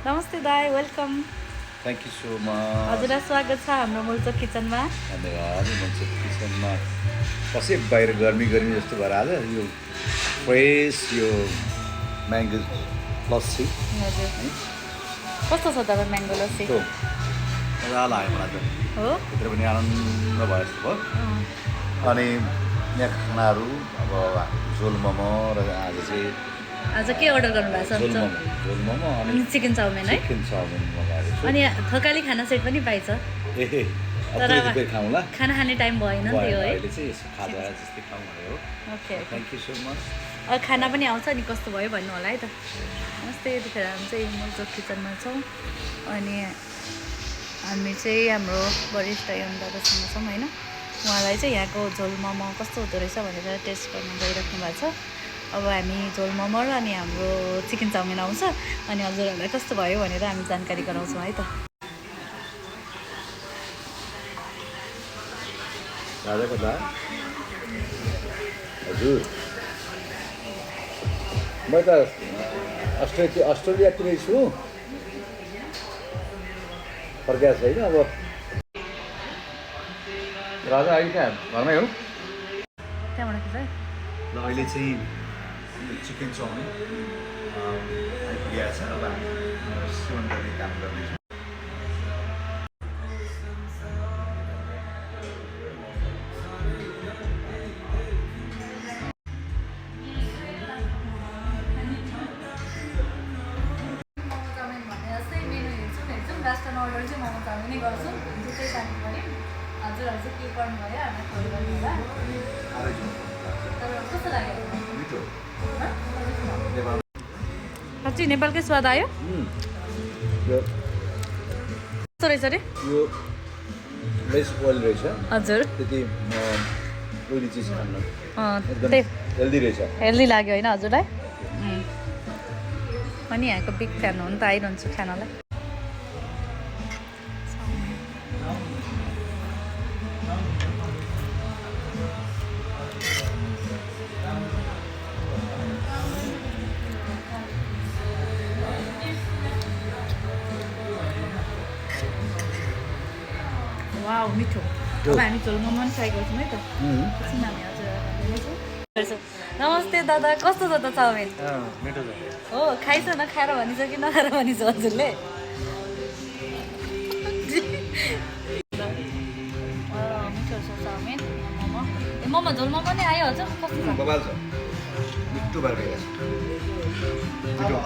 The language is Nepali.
नमस्ते दाई, welcome. Thank you so much. हजुरलाई स्वागत छ हाम्रो मुल्चोक किचनमा। धन्यवाद। मुल्चोक किचनमा कसै बाहिर गर्मी जस्तो भएर आज यो फ्रेस यो म्याङ्गो लस्सी हजुर है कस्तो छ तपाईँ म्याङ्गो लस्सी? मजा लाग्यो मलाई त। हो भित्र पनि आनन्द भयो जस्तो भयो। अनि यहाँ खानाहरू अब झोल मोमो र आज चाहिँ आज के अर्डर गर्नुभएको झोल छ? मोमो अनि अनि चिकन चाउमिन है? चिकन चाउमिन मगाएको छु। अनि थकाली खाना सेट पनि पाइन्छ। ए तर अब फेरि खाउँला। खाना खाने टाइम भएन नि त्यो है? अहिले चाहिँ यसो खाजा जस्तै खाउँ भनेको। Okay thank you so much. खाना पनि आउँछ नि कस्तो भयो भन्नु होला है त। नमस्ते, यतिखेर हामी चाहिँ मुल्चोक किचनमा छौँ अनि हामी चाहिँ हाम्रो वरिष्ठ यम दादासँग छौँ होइन। उहाँलाई चाहिँ यहाँको झोल मोमो कस्तो हुँदो रहेछ भनेर टेस्ट गर्न गइराख्नु भएको छ। अब हामी झोल मोमो र अनि हाम्रो चिकन चाउमिन आउँछ अनि हजुरहरूलाई कस्तो भयो भनेर हामी जानकारी गराउँछौँ है त। राजा कता हजुर म त अस्ट्रेलियातिरै छु फर्किएको छैन अब राजा अहिले कहाँ घरमै हो त्यहाँबाट के छ? ल अहिले चाहिँ चिकन चाउमिन आइपुगेको छ अब हामी सेवन गर्ने काम गर्दैछौँ। लास्ट अर्डर चाहिँ मोमो चाउमिनै गर्छु त्यही जानु पऱ्यो। हजुरहरू चाहिँ के गर्नु भयो हामीलाई फोन गर्नु होला। तर कस्तो लाग्यो? मिठो साँच्चै नेपालकै स्वाद आयो? यो कस्तो रहेछ अरे? यो लेस ओइल रहेछ। हजुर त्यति ओइली चिज खान्न एकदम त्यही हेल्दी रहेछ। हेल्दी लाग्यो होइन हजुरलाई? अनि यहाँको बिग फ्यान हो नि त, आइरहन्छु खानालाई। वाउ मिठो। अब हामी झोल मोमो पनि ट्राई गर्छौँ है त। एकछिन हामी हजुर नमस्ते दादा, कस्तो छ त चाउमिन? मिठो छ। हो खाइछ न? खाएर भनिन्छ कि नखाएर भनिन्छ हजुरले? मिठो छ चाउमिन। मोमो मोमो झोल मोमो नै आयो हजुर? कस्तो छ? बबाल छ मिठो भएर गइरहेको छ। मिठो